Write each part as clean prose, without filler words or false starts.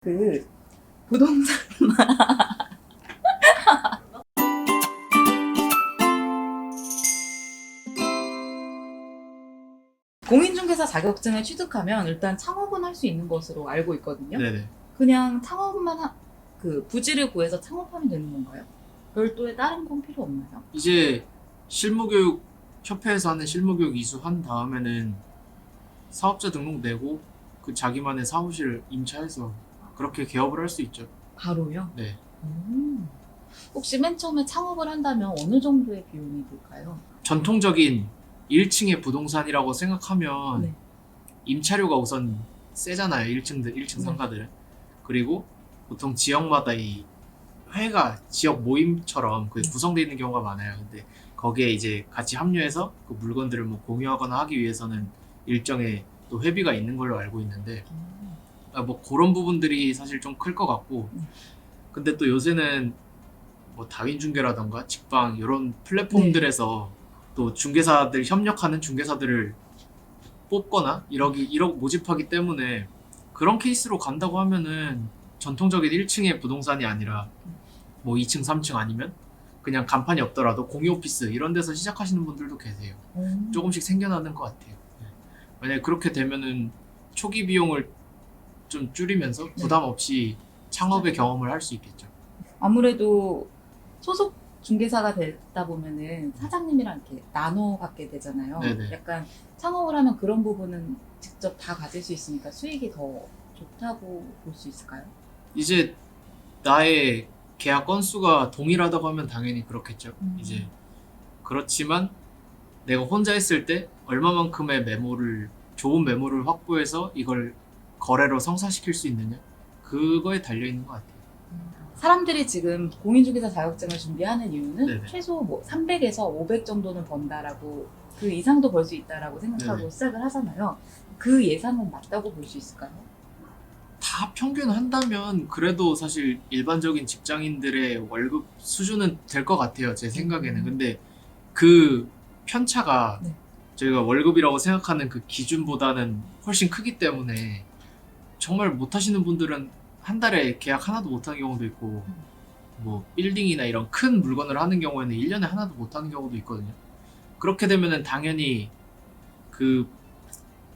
그 부동산 공인중개사 자격증을 취득하면 일단 창업은 할 수 있는 것으로 알고 있거든요. 네네. 그냥 창업만 그 부지를 구해서 창업하면 되는 건가요? 별도의 다른 건 필요 없나요? 이제 실무교육 협회에서 하는 실무교육 이수한 다음에는 사업자 등록 내고 그 자기만의 사무실 임차해서 그렇게 개업을 할 수 있죠. 바로요? 네. 음. 혹시 맨 처음에 창업을 한다면 어느 정도의 비용이 들까요? 전통적인 1층의 부동산이라고 생각하면 네. 임차료가 우선 세잖아요. 1층 네. 상가들은. 그리고 보통 지역마다 이 회가 지역 모임처럼 그 구성되어 있는 경우가 많아요. 근데 거기에 이제 같이 합류해서 그 물건들을 뭐 공유하거나 하기 위해서는 일정의 또 회비가 있는 걸로 알고 있는데 뭐 그런 부분들이 사실 좀 클 것 같고, 근데 또 요새는 뭐 다윈중개라던가 직방 이런 플랫폼들에서 또 중개사들 협력하는 중개사들을 뽑거나 1억 모집하기 때문에 그런 케이스로 간다고 하면은 전통적인 1층의 부동산이 아니라 뭐 2층, 3층 아니면 그냥 간판이 없더라도 공유 오피스 이런 데서 시작하시는 분들도 계세요. 조금씩 생겨나는 것 같아요. 네. 만약에 그렇게 되면은 초기 비용을 좀 줄이면서 부담 없이 창업의 경험을 할 수 있겠죠. 아무래도 소속 중개사가 되다 보면은 사장님이랑 이렇게 나눠 갖게 되잖아요. 네네. 약간 창업을 하면 그런 부분은 직접 다 가질 수 있으니까 수익이 더 좋다고 볼 수 있을까요? 이제 나의 계약 건수가 동일하다고 하면 당연히 그렇겠죠. 이제 그렇지만 내가 혼자 했을 때 얼마만큼의 좋은 매물을 확보해서 이걸 거래로 성사시킬 수 있느냐? 그거에 달려 있는 것 같아요. 사람들이 지금 공인중개사 자격증을 준비하는 이유는 네네. 최소 뭐 300에서 500 정도는 번다라고, 그 이상도 벌 수 있다라고 생각하고 네네. 시작을 하잖아요. 그 예상은 맞다고 볼 수 있을까요? 다 평균한다면 그래도 사실 일반적인 직장인들의 월급 수준은 될 것 같아요. 제 생각에는. 근데 그 편차가 네. 저희가 월급이라고 생각하는 그 기준보다는 훨씬 크기 때문에 정말 못하시는 분들은 한 달에 계약 하나도 못하는 경우도 있고, 뭐 빌딩이나 이런 큰 물건을 하는 경우에는 1년에 하나도 못하는 경우도 있거든요. 그렇게 되면은 당연히 그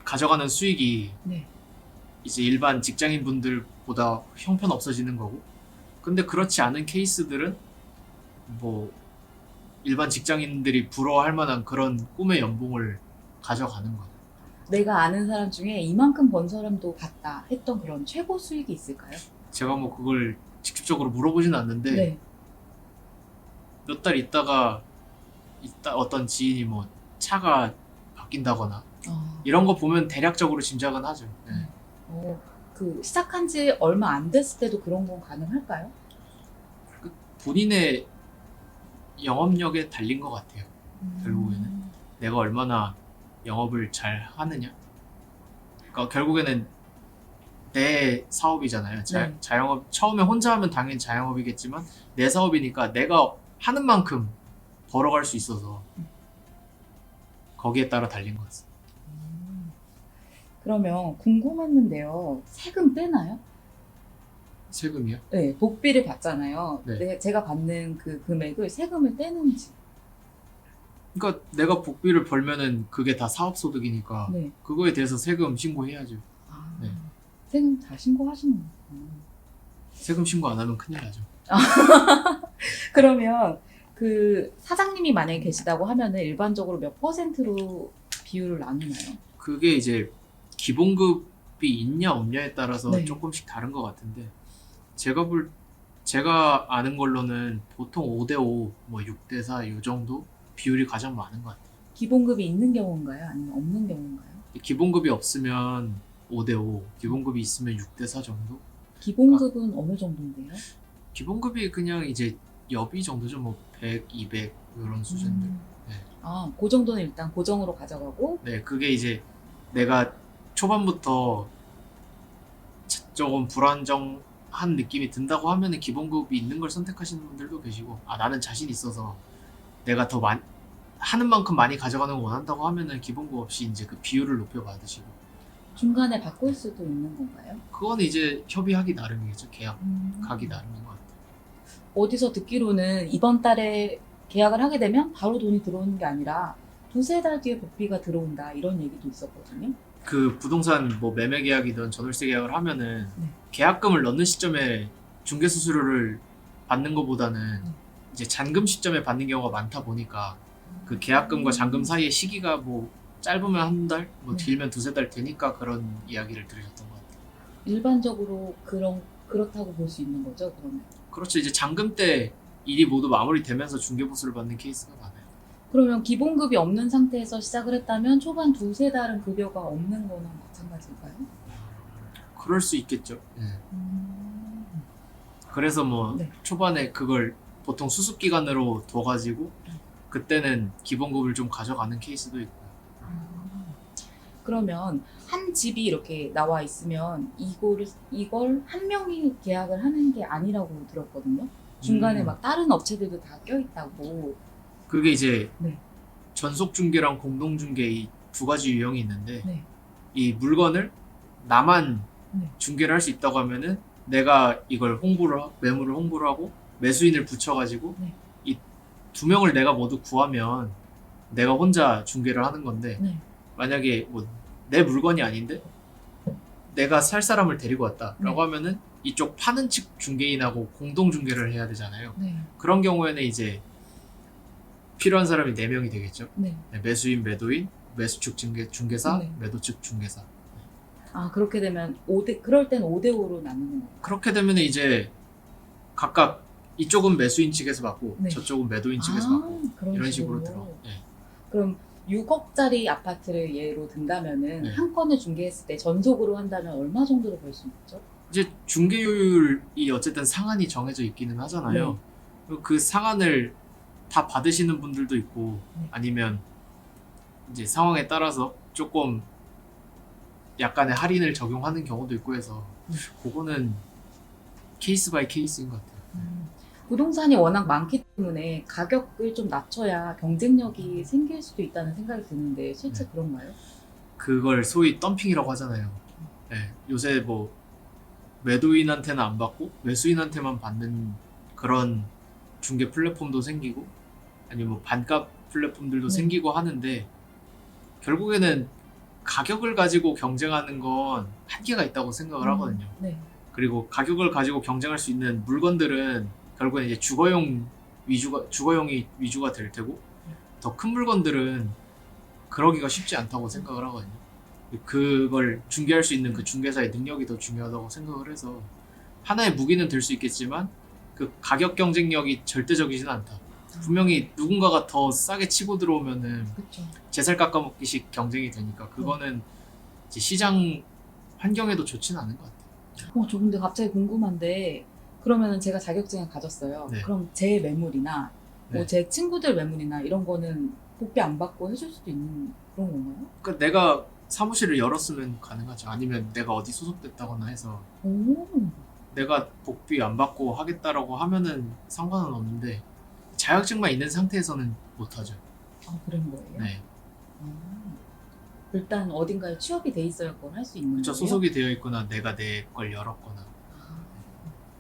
가져가는 수익이 네. 이제 일반 직장인 분들보다 형편없어지는 거고, 근데 그렇지 않은 케이스들은 뭐 일반 직장인들이 부러워할 만한 그런 꿈의 연봉을 가져가는 거죠. 내가 아는 사람 중에 이만큼 번 사람도 봤다 했던 그런 최고 수익이 있을까요? 제가 뭐 그걸 직접적으로 물어보진 않는데 네. 몇 달 있다가 어떤 지인이 뭐 차가 바뀐다거나 이런 거 보면 대략적으로 짐작은 하죠. 네. 그 시작한 지 얼마 안 됐을 때도 그런 건 가능할까요? 본인의 영업력에 달린 것 같아요. 결국에는 내가 얼마나 영업을 잘 하느냐. 그러니까 결국에는 내 사업이잖아요. 네. 자영업 처음에 혼자 하면 당연히 자영업이겠지만 내 사업이니까 내가 하는 만큼 벌어갈 수 있어서 거기에 따라 달린 것 같습니다. 그러면 궁금했는데요. 세금 떼나요? 세금이요? 네, 복비를 받잖아요. 네. 제가 받는 그 금액을 세금을 떼는지. 그러니까 내가 복비를 벌면은 그게 다 사업소득이니까 네. 그거에 대해서 세금 신고해야죠. 아, 네. 세금 다 신고하시는 거예요. 세금 신고 안 하면 큰일 나죠. 그러면 그 사장님이 만약에 계시다고 하면은 일반적으로 몇 퍼센트로 비율을 나누나요? 그게 이제 기본급이 있냐 없냐에 따라서 네. 조금씩 다른 것 같은데 제가 아는 걸로는 보통 5대5, 뭐 6대4 이 정도 비율이 가장 많은 것 같아요. 기본급이 있는 경우인가요? 아니면 없는 경우인가요? 기본급이 없으면 5대5, 기본급이 있으면 6대4 정도? 기본급은 어느 정도인데요? 기본급이 그냥 이제 여비 정도죠. 뭐 100, 200 이런 수준들. 네. 아, 그 정도는 일단 고정으로 가져가고. 네, 그게 이제 내가 초반부터 조금 불안정한 느낌이 든다고 하면은 기본급이 있는 걸 선택하시는 분들도 계시고, 아, 나는 자신 있어서 내가 더 하는 만큼 많이 가져가는 걸 원한다고 하면은 기본급 없이 이제 그 비율을 높여 받으시고, 중간에 바꿀 수도 있는 건가요? 그건 이제 협의하기 나름이겠죠. 계약 가기 음. 나름인 것 같아요. 어디서 듣기로는 이번 달에 계약을 하게 되면 바로 돈이 들어오는 게 아니라 두세 달 뒤에 복비가 들어온다 이런 얘기도 있었거든요. 그 부동산 뭐 매매 계약이든 전월세 계약을 하면은 네. 계약금을 넣는 시점에 중개 수수료를 받는 것보다는 이제 잔금 시점에 받는 경우가 많다 보니까 그 계약금과 잔금 사이의 시기가 뭐 짧으면 한 달, 뭐 네. 길면 두세 달 되니까 그런 이야기를 들으셨던 것 같아요. 일반적으로 그렇다고 볼 수 있는 거죠, 그러면. 그렇죠. 이제 잔금 때 일이 모두 마무리되면서 중개 보수를 받는 케이스가 많아요. 그러면 기본급이 없는 상태에서 시작을 했다면 초반 두세 달은 급여가 없는 거는 마찬가지일까요? 그럴 수 있겠죠. 예. 음. 그래서 뭐 네. 초반에 그걸 보통 수습 기간으로 둬가지고 그때는 기본급을 좀 가져가는 케이스도 있고. 그러면 한 집이 이렇게 나와 있으면 이걸 한 명이 계약을 하는 게 아니라고 들었거든요. 중간에 막 다른 업체들도 다 껴있다고. 그게 이제 네. 전속 중개랑 공동 중개 이 두 가지 유형이 있는데 네. 이 물건을 나만 네. 중개를 할 수 있다고 하면은 내가 이걸 매물을 홍보를 하고 매수인을 붙여가지고 네. 이 두 명을 내가 모두 구하면 내가 혼자 중개를 하는 건데 네. 만약에 뭐 내 물건이 아닌데 내가 살 사람을 데리고 왔다라고 네. 하면은 이쪽 파는 측 중개인하고 공동 중개를 해야 되잖아요. 네. 그런 경우에는 이제 필요한 사람이 4명이 되겠죠. 네. 매수인, 매도인, 매수 측 중개사, 네. 매도 측 중개사. 아, 그렇게 되면 그럴 땐 5대5로 나누는 거예요. 그렇게 되면 이제 각각 이쪽은 매수인 측에서 받고 네. 저쪽은 매도인 측에서 받고 그런 이런 식으로 들어. 네. 그럼 6억짜리 아파트를 예로 든다면은 네. 한 건을 중개했을 때 전속으로 한다면 얼마 정도로 벌 수 있죠? 이제 중개율이 어쨌든 상한이 정해져 있기는 하잖아요. 그 상한을 다 받으시는 분들도 있고 네. 아니면 이제 상황에 따라서 조금 약간의 할인을 적용하는 경우도 있고 해서 그거는 케이스 바이 케이스인 것 같아요. 부동산이 워낙 많기 때문에 가격을 좀 낮춰야 경쟁력이 생길 수도 있다는 생각이 드는데 실제 네. 그런가요? 그걸 소위 덤핑이라고 하잖아요. 네, 요새 뭐 매도인한테는 안 받고 매수인한테만 받는 그런 중개 플랫폼도 생기고 아니면 뭐 반값 플랫폼들도 네. 생기고 하는데 결국에는 가격을 가지고 경쟁하는 건 한계가 있다고 생각을 하거든요. 네. 그리고 가격을 가지고 경쟁할 수 있는 물건들은 결국엔 이제 주거용이 위주가 될 테고 더 큰 물건들은 그러기가 쉽지 않다고 생각을 하거든요. 그걸 중개할 수 있는 그 중개사의 능력이 더 중요하다고 생각을 해서 하나의 무기는 될 수 있겠지만 그 가격 경쟁력이 절대적이진 않다. 분명히 누군가가 더 싸게 치고 들어오면은 그렇죠. 제살 깎아먹기식 경쟁이 되니까 그거는 이제 시장 환경에도 좋지는 않은 것 같아요. 저 근데 갑자기 궁금한데 그러면은 제가 자격증을 가졌어요. 네. 그럼 제 매물이나 네. 뭐 제 친구들 매물이나 이런 거는 복비 안 받고 해줄 수도 있는 그런 건가요? 그러니까 내가 사무실을 열었으면 가능하죠. 아니면 내가 어디 소속됐다거나 해서 오. 내가 복비 안 받고 하겠다라고 하면은 상관은 없는데 자격증만 있는 상태에서는 못하죠. 아, 그런 거예요? 네. 일단 어딘가에 취업이 돼 있어야 그걸 할 수 있는 그렇죠. 거예요? 소속이 되어 있거나 내가 내 걸 열었거나